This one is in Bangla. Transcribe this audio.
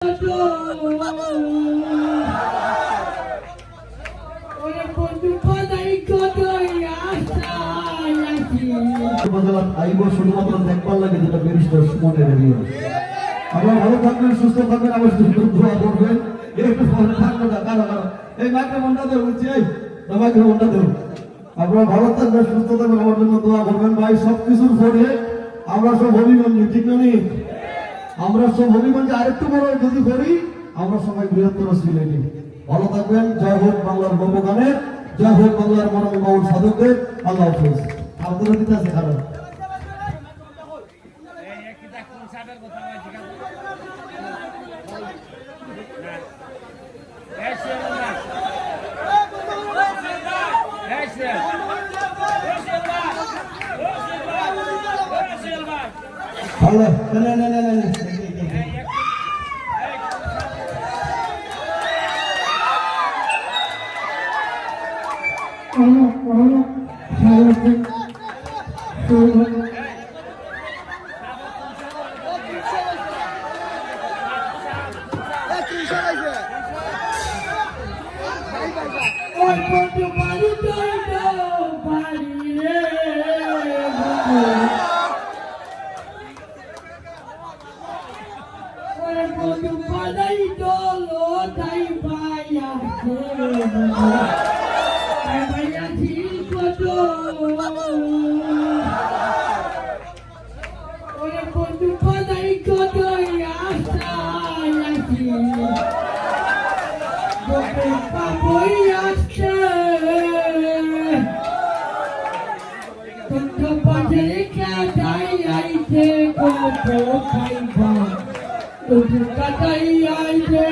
আইব শুধুমাত্র দেখবার লাগে যেটা ব্যারিস্টার সুমনের রেডিও। আপনারা ভালো থাকবেন, সুস্থ থাকবেন, আমার দোয়া করবেন। একটু ভালো থাকবে না কারো কারো এই মাইক্রোফোনটা দেবো বলছি, এই মাইক্রোফোনটা দেবো। আপনারা ভালো থাকবেন, সুস্থ থাকবেন, আমার জন্য দোয়া করবেন। ভাই সবকিছুর পরে আমরা সব হবিগঞ্জ, ঠিক নেই? আমরা সব হবিগঞ্জে আরেকটু বড় যদি করি, আমরা সবাই বৃহত্তর সিলেটি। ভালো থাকবেন। জয় হোক বাংলার গর্বগানের, জয় হোক বাংলার মরম বাউল সাধকদের। আল্লাহ হাফেজ। আপনারা দিতে আছে কারণ ভালো Katai